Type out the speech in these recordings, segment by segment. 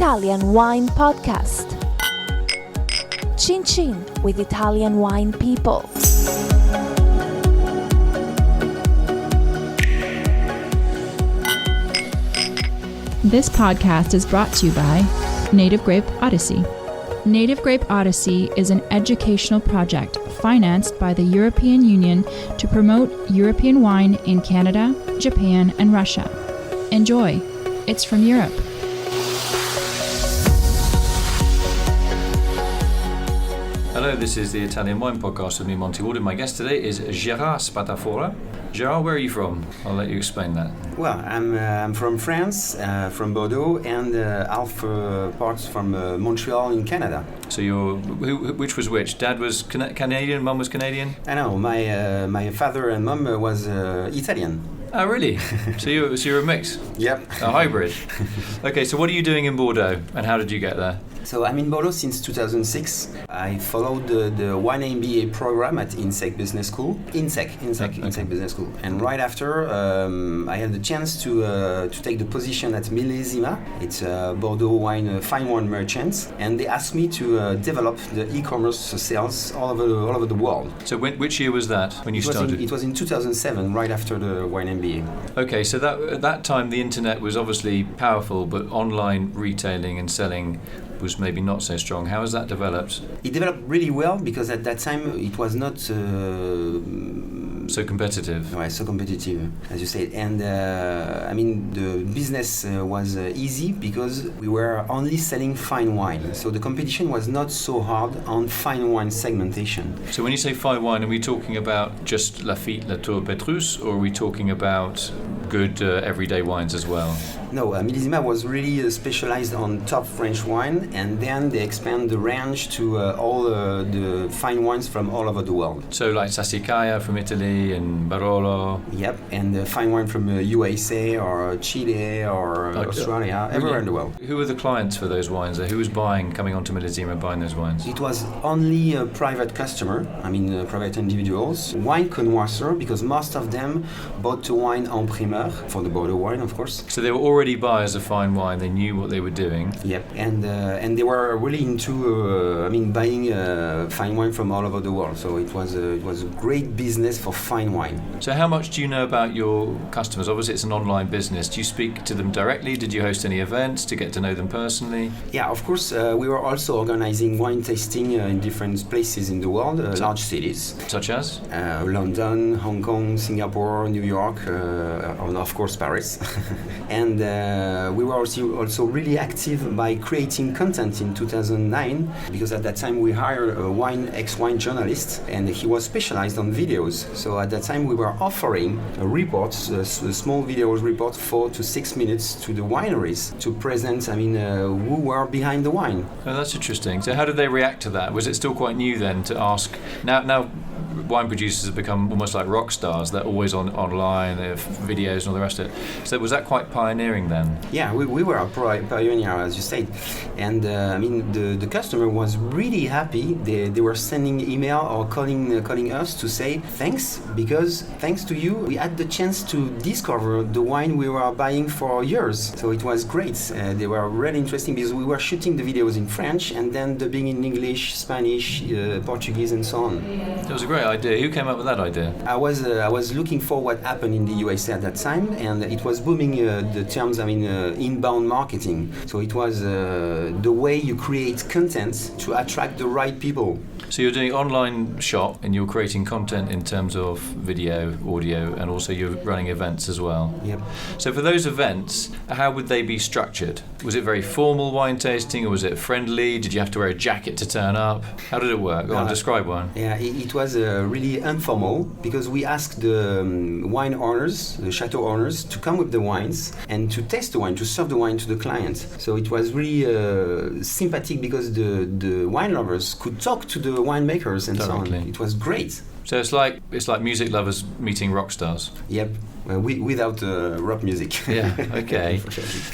Italian Wine Podcast. Chin Chin with Italian wine people. This podcast is brought to you by Native Grape Odyssey. Native Grape Odyssey is an educational project financed by the European Union to promote European wine in Canada, Japan, and Russia. Enjoy. It's from Europe. Hello, this is the Italian Wine Podcast with me, Monty Waldin. My guest today is Gérard Spatafora. Gerard, where are you from? I'll let you explain that. Well, I'm from France, from Bordeaux, and half parts from Montreal in Canada. So which was which? Dad was Canadian, Mum was Canadian? I know, my father and mum was Italian. Oh, really? So you're a mix? Yep. A hybrid? Okay, so what are you doing in Bordeaux, and how did you get there? So I'm in Bordeaux since 2006. I followed the wine MBA program at INSEC Business School. INSEC Business School. And right after, I had the chance to take the position at Millésima. It's a Bordeaux fine wine merchant, and they asked me to develop the e-commerce sales all over the world. So which year was that when you started? It was in 2007, right after the wine MBA. Okay, so at that time the internet was obviously powerful, but online retailing and selling was maybe not so strong. How has that developed? It developed really well because at that time it was not so competitive. Right, so competitive, as you said. And the business was easy because we were only selling fine wine. So the competition was not so hard on fine wine segmentation. So when you say fine wine, are we talking about just Lafite, Latour, Petrus, or are we talking about good everyday wines as well? No, Millésima was really specialized on top French wine, and then they expand the range to all the fine wines from all over the world. So like Sassicaia from Italy and Barolo. Yep, and fine wine from USA or Chile or Australia, everywhere in the world. Who were the clients for those wines? Who was coming onto Millésima buying those wines? It was only a private customer, private individuals, wine connoisseurs, because most of them bought the wine en primeur, for the Bordeaux wine, of course. So they were already buyers of fine wine, they knew what they were doing. Yep, and they were really into buying fine wine from all over the world. So it was a great business for fine wine. So how much do you know about your customers? Obviously it's an online business. Do you speak to them directly? Did you host any events to get to know them personally? Yeah, of course. We were also organizing wine tasting in different places in the world, large cities. Such as? London, Hong Kong, Singapore, New York, and of course Paris. And we were also really active by creating content in 2009, because at that time we hired a ex-wine journalist, and he was specialized on videos. So at that time we were offering a small video report, 4 to 6 minutes, to the wineries to present who were behind the wine. Oh, that's interesting. So how did they react to that? Was it still quite new then to ask? Now wine producers have become almost like rock stars. They're always online, they have videos and all the rest of it. So was that quite pioneering then? Yeah, we were a pioneer, as you said. And the customer was really happy. They were sending email or calling us to say thanks, because thanks to you, we had the chance to discover the wine we were buying for years. So it was great. They were really interesting because we were shooting the videos in French and then dubbing in English, Spanish, Portuguese, and so on. That was a great idea. Who came up with that idea? I was looking for what happened in the USA at that time, and it was booming the terms, inbound marketing. So it was the way you create content to attract the right people. So you're doing online shop and you're creating content in terms of video, audio, and also you're running events as well. Yep. So for those events, how would they be structured? Was it very formal wine tasting, or was it friendly? Did you have to wear a jacket to turn up? How did it work? Go on, describe one. Yeah, it was really informal, because we asked the wine owners, the chateau owners, to come with the wines and to taste the wine, to serve the wine to the client. So it was really sympathetic, because the wine lovers could talk to the winemakers and Directly. so on. It was great. So it's like music lovers meeting rock stars. Yep. without rock music. Yeah, okay.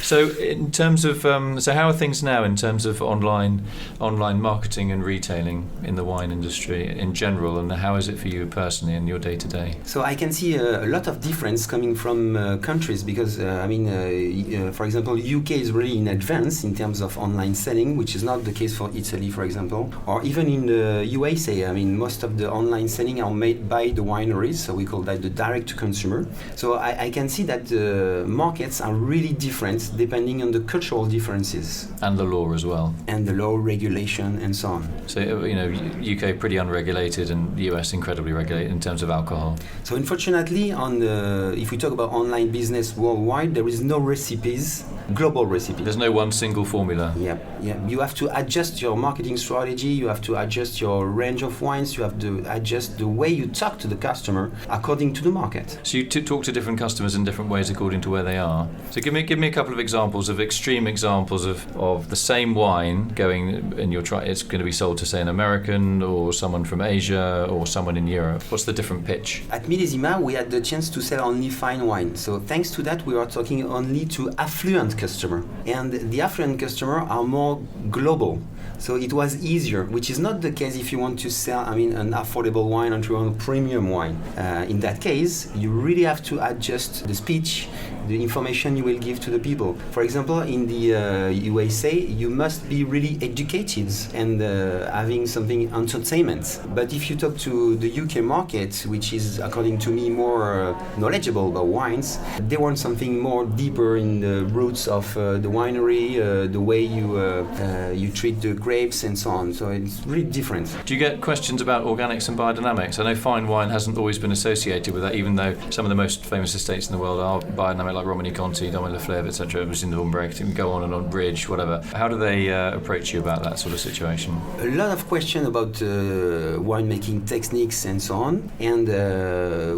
So in terms of, so how are things now in terms of online marketing and retailing in the wine industry in general, and how is it for you personally in your day-to-day? So I can see a lot of difference coming from countries because, for example, UK is really in advance in terms of online selling, which is not the case for Italy, for example, or even in the USA. I mean, most of the online selling are made by the wineries, so we call that the direct-to-consumer. So I can see that the markets are really different depending on the cultural differences. And the law as well. And the law, regulation, and so on. So, UK pretty unregulated and US incredibly regulated in terms of alcohol. So unfortunately, if we talk about online business worldwide, there is no recipes, global recipes. There's no one single formula. Yeah. You have to adjust your marketing strategy, you have to adjust your range of wines, you have to adjust the way you talk to the customer according to the market. So you talk to different customers in different ways according to where they are. So give me a couple of examples of extreme examples of the same wine going, and it's going to be sold to, say, an American or someone from Asia or someone in Europe. What's the different pitch? At Millésima, we had the chance to sell only fine wine. So thanks to that, we are talking only to affluent customer. And the affluent customer are more global. So it was easier, which is not the case if you want to sell, an affordable wine and you want a premium wine. In that case, you really have to adjust the speech, the information you will give to the people. For example, in the USA, you must be really educated and having something entertainment. But if you talk to the UK market, which is, according to me, more knowledgeable about wines, they want something more deeper in the roots of the winery, the way you treat the grapes and so on. So it's really different. Do you get questions about organics and biodynamics? I know fine wine hasn't always been associated with that, even though some of the most famous estates in the world are biodynamic, like Romani Conti, Domaine Le Fleuve, etc. It was in the Umbric, go on Bridge, whatever. How do they approach you about that sort of situation? A lot of questions about winemaking techniques and so on. And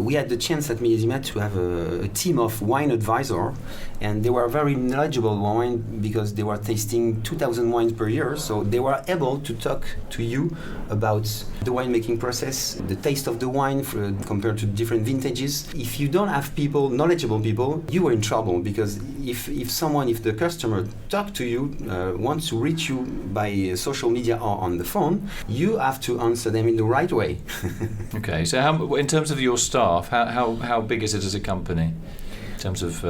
we had the chance at Millésima to have a team of wine advisors, and they were very knowledgeable wine because they were tasting 2,000 wines per year. So they were able to talk to you about the winemaking process, the taste of the wine compared to different vintages. If you don't have knowledgeable people, you are in trouble, because if the customer talk to you, wants to reach you by social media or on the phone, you have to answer them in the right way. Okay, so in terms of your staff, how big is it as a company? In terms of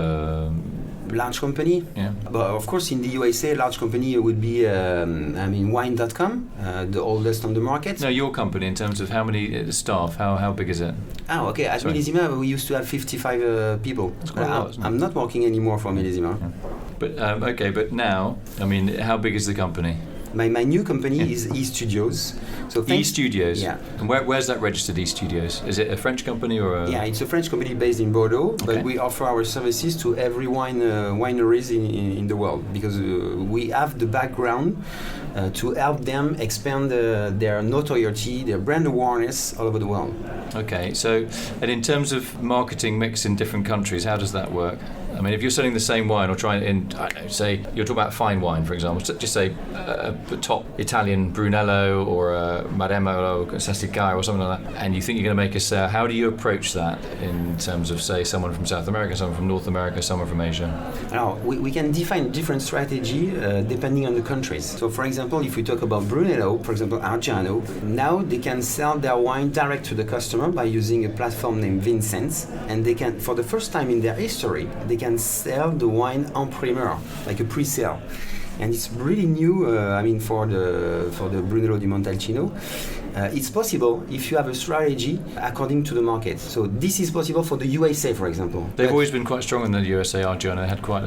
large company? Yeah. But of course, in the USA, large company would be, wine.com, the oldest on the market. No, your company, in terms of how many staff, how big is it? Okay. At Millésima, we used to have 55 people. That's quite a lot, isn't it? I'm not working anymore for Millésima. Yeah. But now, how big is the company? My new company is E-Studi'OZ. So E-Studi'OZ? Yeah. And where's that registered, E-Studi'OZ? Is it a French company or a... Yeah, it's a French company based in Bordeaux, Okay. but we offer our services to every wineries in the world, because we have the background to help them expand their notoriety, their brand awareness all over the world. Okay, and in terms of marketing mix in different countries, how does that work? I mean, if you're selling the same wine or say, you're talking about fine wine, for example, just say a top Italian Brunello or a Maremma or Sassicaia or something like that, and you think you're going to make a sale, how do you approach that in terms of, say, someone from South America, someone from North America, someone from Asia? Now, we can define different strategy depending on the countries. So, for example, if we talk about Brunello, for example, Argiano, now they can sell their wine direct to the customer by using a platform named Vincent, and they can, for the first time in their history, they can sell the wine en primeur, like a pre-sale. And it's really new, for the Brunello di Montalcino. It's possible if you have a strategy according to the market. So this is possible for the USA, for example. They've always been quite strong in the USA, Argiano. They had quite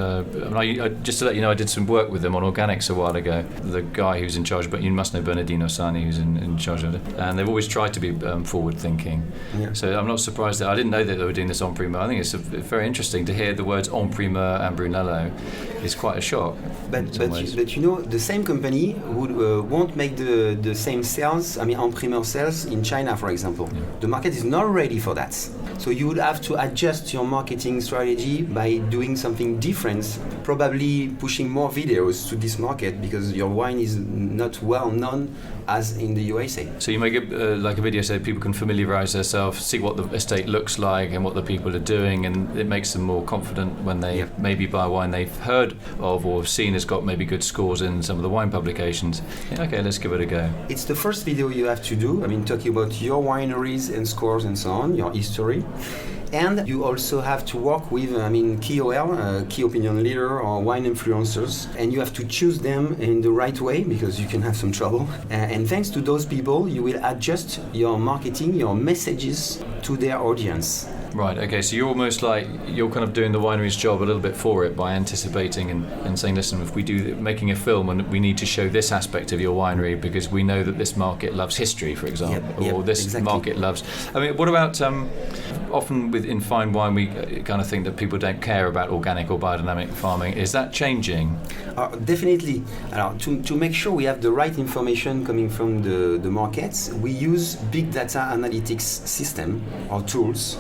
just to let you know, I did some work with them on organics a while ago. The guy who's in charge, but you must know Bernardino Sani, who's in charge of it. And they've always tried to be forward-thinking. Yeah. So I'm not surprised I didn't know that they were doing this en primeur. I think it's very interesting to hear the words en primeur and Brunello. It's quite a shock. But the same company won't make the same sales, en primeur sales in China, for example. Yeah. The market is not ready for that. So you would have to adjust your marketing strategy by doing something different, probably pushing more videos to this market because your wine is not well known as in the USA. So you make like a video so people can familiarise themselves, see what the estate looks like and what the people are doing, and it makes them more confident when they maybe buy wine they've heard of or seen has got maybe good scores in some of the wine publications. Okay, let's give it a go. It's the first video you have to do. I mean, talking about your wineries and scores and so on, your history. And you also have to work with, KOL, key opinion leader or wine influencers, and you have to choose them in the right way because you can have some trouble. And thanks to those people, you will adjust your marketing, your messages to their audience. Right, okay, so you're almost like, you're kind of doing the winery's job a little bit for it by anticipating and saying, listen, if we do making a film and we need to show this aspect of your winery because we know that this market loves history, for example, or this market loves... I mean, what about, often in fine wine we kind of think that people don't care about organic or biodynamic farming. Is that changing? Definitely. To make sure we have the right information coming from the markets, we use big data analytics system or tools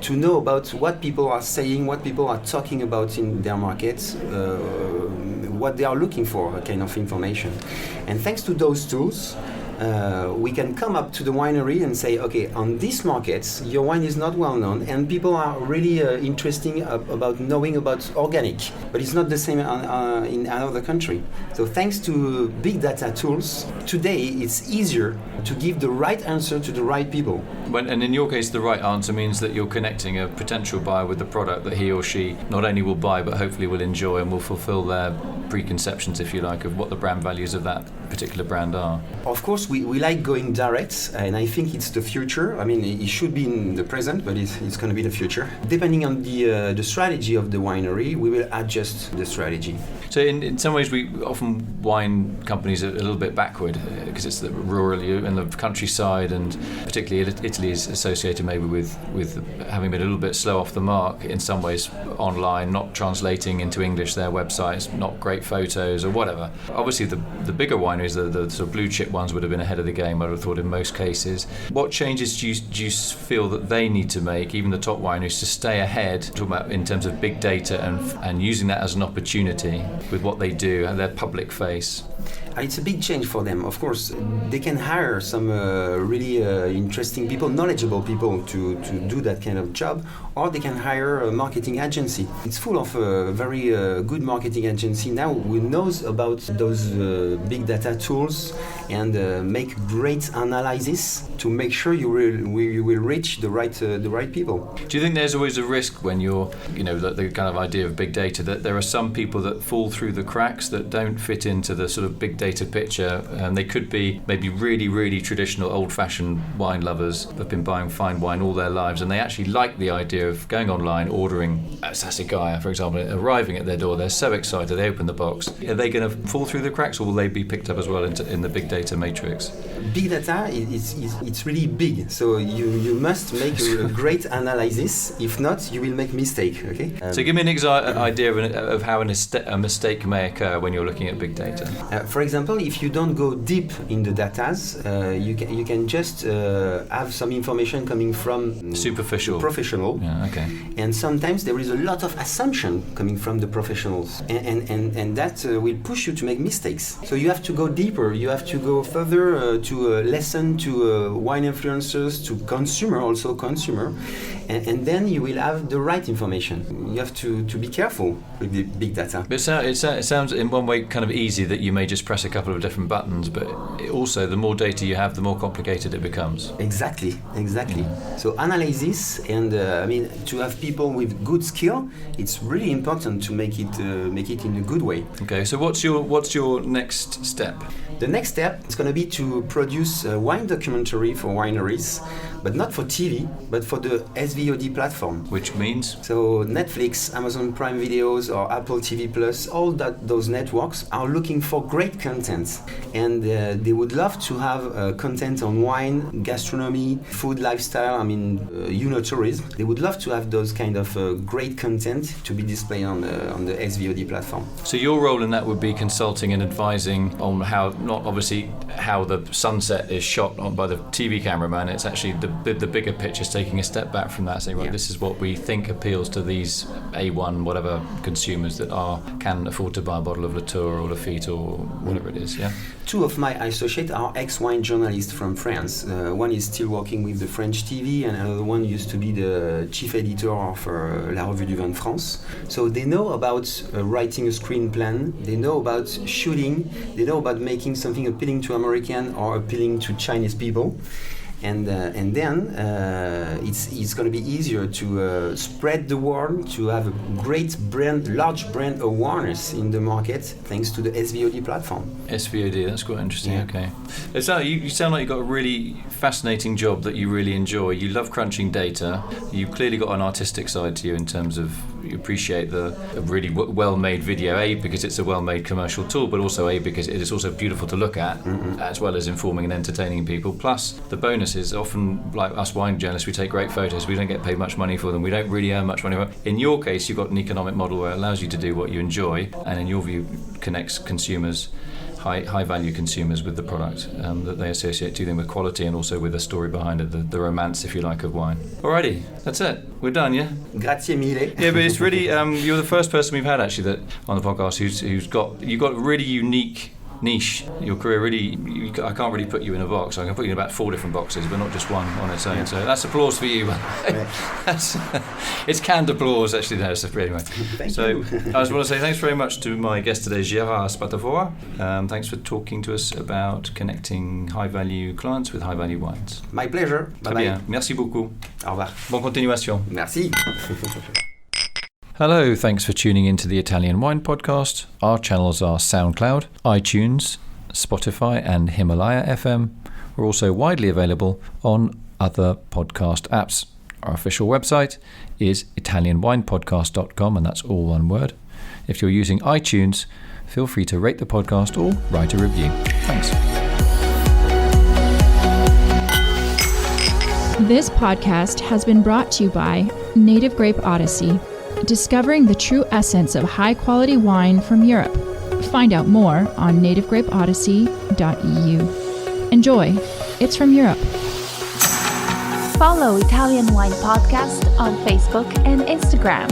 to know about what people are saying, what people are talking about in their markets, what they are looking for, kind of information. And thanks to those tools, we can come up to the winery and say, okay, on these markets, your wine is not well known, and people are really interested about knowing about organic, but it's not the same in another country. So thanks to big data tools, today it's easier to give the right answer to the right people. And in your case, the right answer means that you're connecting a potential buyer with the product that he or she not only will buy, but hopefully will enjoy and will fulfill their preconceptions, if you like, of what the brand values of that particular brand are. Of course, we like going direct, and I think it's the future. I mean, it should be in the present, but it's going to be the future. Depending on the strategy of the winery, we will adjust the strategy. So in some ways, often wine companies are a little bit backward because it's the rural and the countryside, and particularly Italy is associated maybe with having been a little bit slow off the mark in some ways online, not translating into English their websites, not great photos or whatever. Obviously, the bigger wineries, the sort of blue chip ones, would have been ahead of the game, I would have thought, in most cases. What changes do you feel that they need to make, even the top wineries, to stay ahead, talking about in terms of big data and using that as an opportunity with what they do and their public face? It's a big change for them. Of course, they can hire some really interesting people, knowledgeable people to do that kind of job, or they can hire a marketing agency. It's full of very good marketing agency now who knows about those big data tools and make great analysis to make sure you will reach the right people. Do you think there's always a risk when you're, the kind of idea of big data, that there are some people that fall through the cracks that don't fit into the sort of big data picture, and they could be maybe really, really traditional old-fashioned wine lovers that have been buying fine wine all their lives, and they actually like the idea of going online, ordering a Sassicaia, for example, arriving at their door, they're so excited, they open the box. Are they going to fall through the cracks, or will they be picked up as well in the big data matrix? Big data, it's really big, so you must make a great analysis. If not, you will make mistake. Okay. So give me an idea of how a mistake may occur when you're looking at big data. For example, if you don't go deep in the data, you can just have some information coming from superficial, professional. Yeah, okay. And sometimes there is a lot of assumption coming from the professionals, and that will push you to make mistakes. So you have to go deeper. You have to go further to listen to wine influencers, to consumer, and then you will have the right information. You have to be careful with the big data. But it sounds in one way kind of easy that you may just press a couple of different buttons, but also the more data you have, the more complicated it becomes. Exactly. Yeah. So analysis and to have people with good skill, it's really important to make it in a good way. Okay, so what's your next step? The next step is going to be to produce a wine documentary for wineries, but not for TV, but for the SVOD platform. Which means? So Netflix, Amazon Prime Videos, or Apple TV Plus, all those networks are looking for great content, and they would love to have content on wine, gastronomy, food, lifestyle. Tourism. They would love to have those kind of great content to be displayed on the SVOD platform. So your role in that would be consulting and advising on how the sunset is shot by the TV cameraman. It's actually the the bigger picture is taking a step back from that, saying, right, this is what we think appeals to these A1 whatever consumers that can afford to buy a bottle of Latour or Lafite or whatever it is. Yeah. Two of my associates are ex-wine journalists from France. One is still working with the French TV, and another one used to be the chief editor of La Revue du Vin de France. So they know about writing a screen plan, they know about shooting, they know about making something appealing to American or appealing to Chinese people. And then it's going to be easier to spread the word, to have a great large brand awareness in the market thanks to the SVOD platform. SVOD, that's quite interesting. Yeah. Okay, you sound like you've got a really fascinating job that you really enjoy. You love crunching data. You've clearly got an artistic side to you in terms of you appreciate a really well-made video, A, because it's a well-made commercial tool, but also A, because it is also beautiful to look at, as well as informing and entertaining people. Plus, the bonus is often, like us wine journalists, we take great photos, we don't get paid much money for them, we don't really earn much money for them. In your case, you've got an economic model where it allows you to do what you enjoy, and in your view, connects consumers, high value consumers, with the product that they associate to them, with quality and also with the story behind it, the romance, if you like, of wine. Alrighty, that's it. We're done, yeah? Grazie mille. Yeah, but it's really, you're the first person we've had actually that on the podcast you've got a really unique niche. Your career really, I can't really put you in a box. I can put you in about 4 different boxes, but not just one on its own. Yeah. So that's applause for you. It's canned applause, actually. No, so anyway. Thank you. I just want to say thanks very much to my guest today, Gérard Spatafora. Thanks for talking to us about connecting high-value clients with high-value wines. My pleasure. Très bien. Merci beaucoup. Au revoir. Bonne continuation. Merci. Hello, thanks for tuning into the Italian Wine Podcast. Our channels are SoundCloud, iTunes, Spotify and Himalaya FM. We're also widely available on other podcast apps. Our official website is italianwinepodcast.com, and that's all one word. If you're using iTunes, feel free to rate the podcast or write a review. Thanks. This podcast has been brought to you by Native Grape Odyssey, discovering the true essence of high-quality wine from Europe. Find out more on nativegrapeodyssey.eu. Enjoy. It's from Europe. Follow Italian Wine Podcast on Facebook and Instagram.